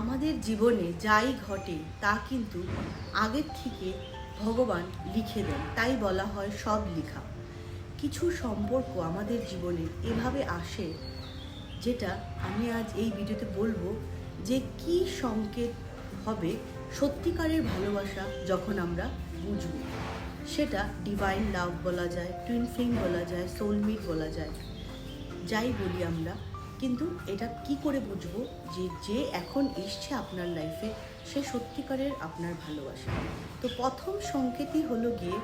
আমাদের জীবনে যাই ঘটে তা কিন্তু আগের থেকে ভগবান লিখে দেন, তাই বলা হয় সব লেখা। কিছু সম্পর্ক আমাদের জীবনে এভাবে আসে, যেটা আমি আজ এই ভিডিওতে বলবো যে কি সংকেত হবে সত্যিকারের ভালোবাসা যখন আমরা বুঝব। সেটা ডিভাইন লাভ বলা যায়, টুইন ফ্লেম বলা যায়, সোলমেট বলা যায়, যাই বলি আমরা। কিন্তু এটা কি করে বুঝবো যে যে এখন এসছে আপনার লাইফে সে সত্যিকারের আপনার ভালোবাসা? তো প্রথম সংকেতই হলো গিয়ে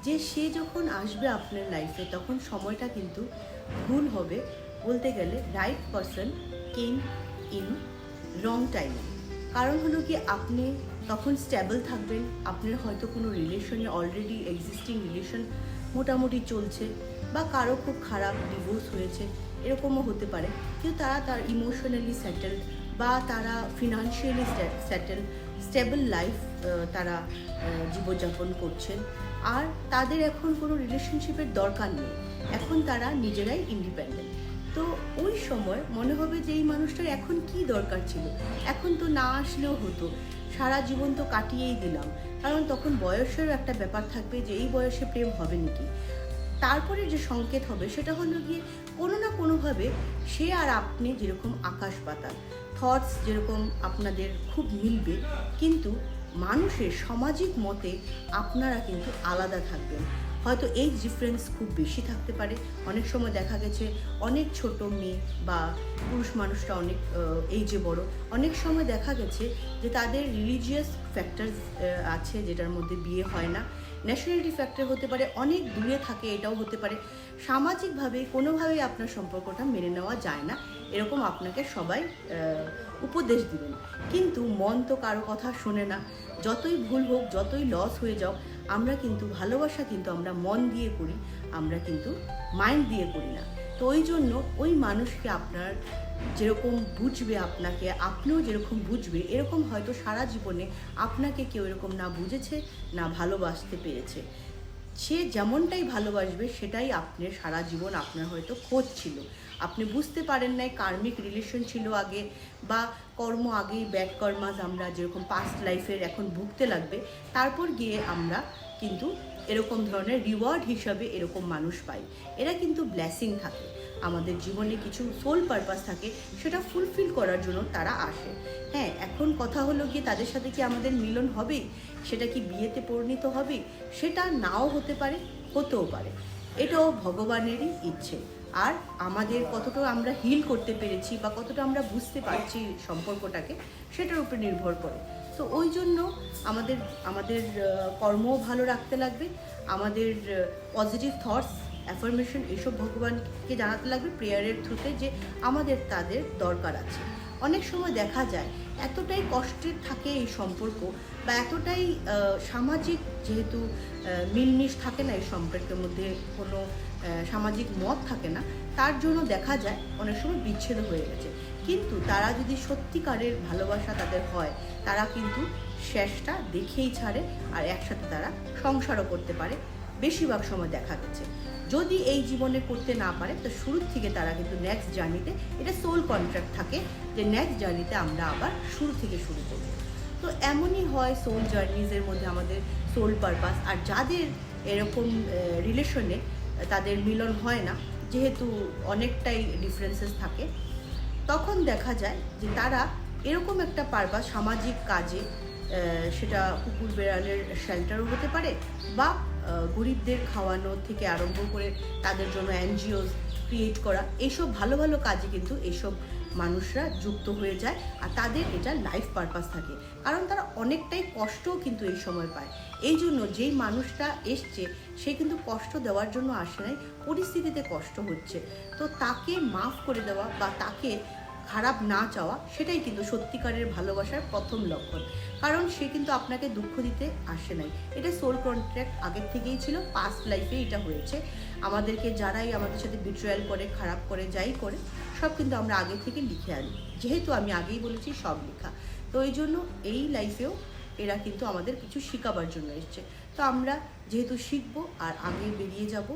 যে সে যখন আসবে আপনার লাইফে তখন সময়টা কিন্তু ভুল হবে। বলতে গেলে রাইট পারসন কেম ইন রং টাইমে। কারণ হলো কি আপনি তখন স্টেবল থাকবেন, আপনার হয়তো কোনো রিলেশনে অলরেডি এক্সিস্টিং রিলেশন মোটামুটি চলছে, বা কারো খুব খারাপ ডিভোর্স হয়েছে, এরকমও হতে পারে। কিন্তু তার ইমোশনালি সেটেল, বা তারা ফিনান্সিয়ালি সেটেল, স্টেবল লাইফ তারা জীবনযাপন করছেন, আর তাদের এখন কোনো রিলেশনশিপের দরকার নেই, এখন তারা নিজেরাই ইন্ডিপেন্ডেন্ট। তো ওই সময় মনে হবে যে এই মানুষটার এখন কি দরকার ছিল, এখন তো না আসলেও হতো, সারা জীবন তো কাটিয়েই দিলাম। কারণ তখন বয়সের একটা ব্যাপার থাকবে যে এই বয়সে প্রেম হবে নাকি। তারপরে যে সংকেত হবে সেটা হলো গিয়ে কোনো না কোনোভাবে সে আর আপনি যেরকম আকাশ পাতাল, থটস যেরকম আপনাদের খুব মিলবে, কিন্তু মানুষের সামাজিক মতে আপনারা কিন্তু আলাদা থাকবেন। হয়তো এই ডিফারেন্স খুব বেশি থাকতে পারে। অনেক সময় দেখা গেছে অনেক ছোট মেয়ে বা পুরুষ মানুষরা অনেক এইজে বড়, অনেক সময় দেখা গেছে যে তাদের রিলিজিয়াস ফ্যাক্টরস আছে যেটার মধ্যে বিয়ে হয় না। ন্যাশনালিটি ফ্যাক্টর হতে পারে, অনেক দূরে থাকে, এটাও হতে পারে। সামাজিকভাবে কোনোভাবেই আপনার সম্পর্কটা মেনে নেওয়া যায় না, এরকম আপনাকে সবাই উপদেশ দিবেন, কিন্তু মন তো কারো কথা শোনে না। যতই ভুল হোক, যতই লস হয়ে যাও, আমরা কিন্তু ভালোবাসা কিন্তু আমরা মন দিয়ে করি, আমরা কিন্তু মাইন্ড দিয়ে করি না। তো ওই জন্য ওই মানুষকে আপনার যেরকম বুঝবে আপনাকে, আপনিও যেরকম বুঝবে, এরকম হয়তো সারা জীবনে আপনাকে কেউ এরকম না বুঝেছে, না ভালোবাসতে পেরেছে। সে যেমনটাই ভালোবাসবে সেটাই আপনার সারা জীবন আপনার হয়তো খোঁজ ছিল, আপনি বুঝতে পারেন নাই, কার্মিক রিলেশন ছিল আগে, বা কর্ম আগেই ব্যাড কর্মাস আমরা যেরকম পাস্ট লাইফের এখন ভুগতে লাগবে, তারপর গিয়ে আমরা কিন্তু এরকম ধরনের রিওয়ার্ড হিসাবে এরকম মানুষ পাই। এরা কিন্তু ব্লেসিং থাকে, আমাদের জীবনে কিছু সোল পারপাস থাকে, সেটা ফুলফিল করার জন্য তারা আসে। হ্যাঁ, এখন কথা হলো গিয়ে তাদের সাথে কি আমাদের মিলন হবে, সেটা কি বিয়েতে পরিণত হবে, সেটা নাও হতে পারে, হতেও পারে। এটাও ভগবানেরই ইচ্ছে। আর আমাদের কতটা আমরা হিল করতে পেরেছি বা কতটা আমরা বুঝতে পারছি সম্পর্কটাকে, সেটার উপর নির্ভর করে। তো ওই জন্য আমাদের আমাদের কর্মও ভালো রাখতে লাগবে, আমাদের পজিটিভ থটস, অ্যাফার্মেশন এসব ভগবানকে জানাতে লাগবে প্রেয়ারের থ্রুতে যে আমাদের তাদের দরকার আছে। অনেক সময় দেখা যায় এতটাই কষ্টের থাকে এই সম্পর্ক, বা এতটাই সামাজিক যেহেতু মিলমিশ থাকে না এই সম্পর্কের মধ্যে, কোনো সামাজিক মত থাকে না, তার জন্য দেখা যায় অনেক সময় বিচ্ছেদ হয়ে গেছে। কিন্তু তারা যদি সত্যিকারের ভালোবাসা তাদের হয়, তারা কিন্তু শেষটা দেখেই ছাড়ে, আর একসাথে তারা সংসারও করতে পারে। বেশিরভাগ সময় দেখা গেছে যদি এই জীবনে করতে না পারে, তো শুরুর থেকে তারা কিন্তু নেক্সট জার্নিতে, এটা সোল কন্ট্রাক্ট থাকে যে নেক্সট জার্নিতে আমরা আবার শুরু থেকে শুরু করব। তো এমনই হয় সোল জার্নিজের মধ্যে আমাদের সোল পারপাস। আর যাদের এরকম রিলেশনে তাদের মিলন হয় না, যেহেতু অনেকটাই ডিফারেন্সেস থাকে, তখন দেখা যায় যে তারা এরকম একটা পারপাস সামাজিক কাজে, সেটা কুকুর বেড়ালের শেল্টারও হতে পারে, বা গরিবদের খাওয়ানো থেকে আরম্ভ করে তাদের জন্য এনজিওস ক্রিয়েট করা, এইসব ভালো ভালো কাজে কিন্তু এইসব মানুষরা যুক্ত হয়ে যায়। আর তাদের এটা লাইফ পারপাস থাকে, কারণ তারা অনেকটাই কষ্টও কিন্তু এই সময় পায়। এই জন্য যেই মানুষটা এসছে সে কিন্তু কষ্ট দেওয়ার জন্য আসে নাই, পরিস্থিতিতে কষ্ট হচ্ছে, তো তাকে মাফ করে দেওয়া বা তাকে খারাপ না চাওয়া, সেটাই কিন্তু সত্যিকারের ভালোবাসার প্রথম লক্ষণ। কারণ সে কিন্তু আপনাকে দুঃখ দিতে আসে নাই, এটা সোল কন্ট্রাক্ট আগের থেকেই ছিল, পাস্ট লাইফে এটা হয়েছে। আমাদেরকে যারাই আমাদের সাথে বিট্রায়াল করে, খারাপ করে, যাই করে, সব কিন্তু আমরা আগে থেকে লিখে আনি, যেহেতু আমি আগেই বলেছি সব লেখা। তো এই জন্য এই লাইফেও এরা কিন্তু আমাদের কিছু শেখাবার জন্য এসছে। তো আমরা যেহেতু শিখবো আর আগে বেরিয়ে যাব।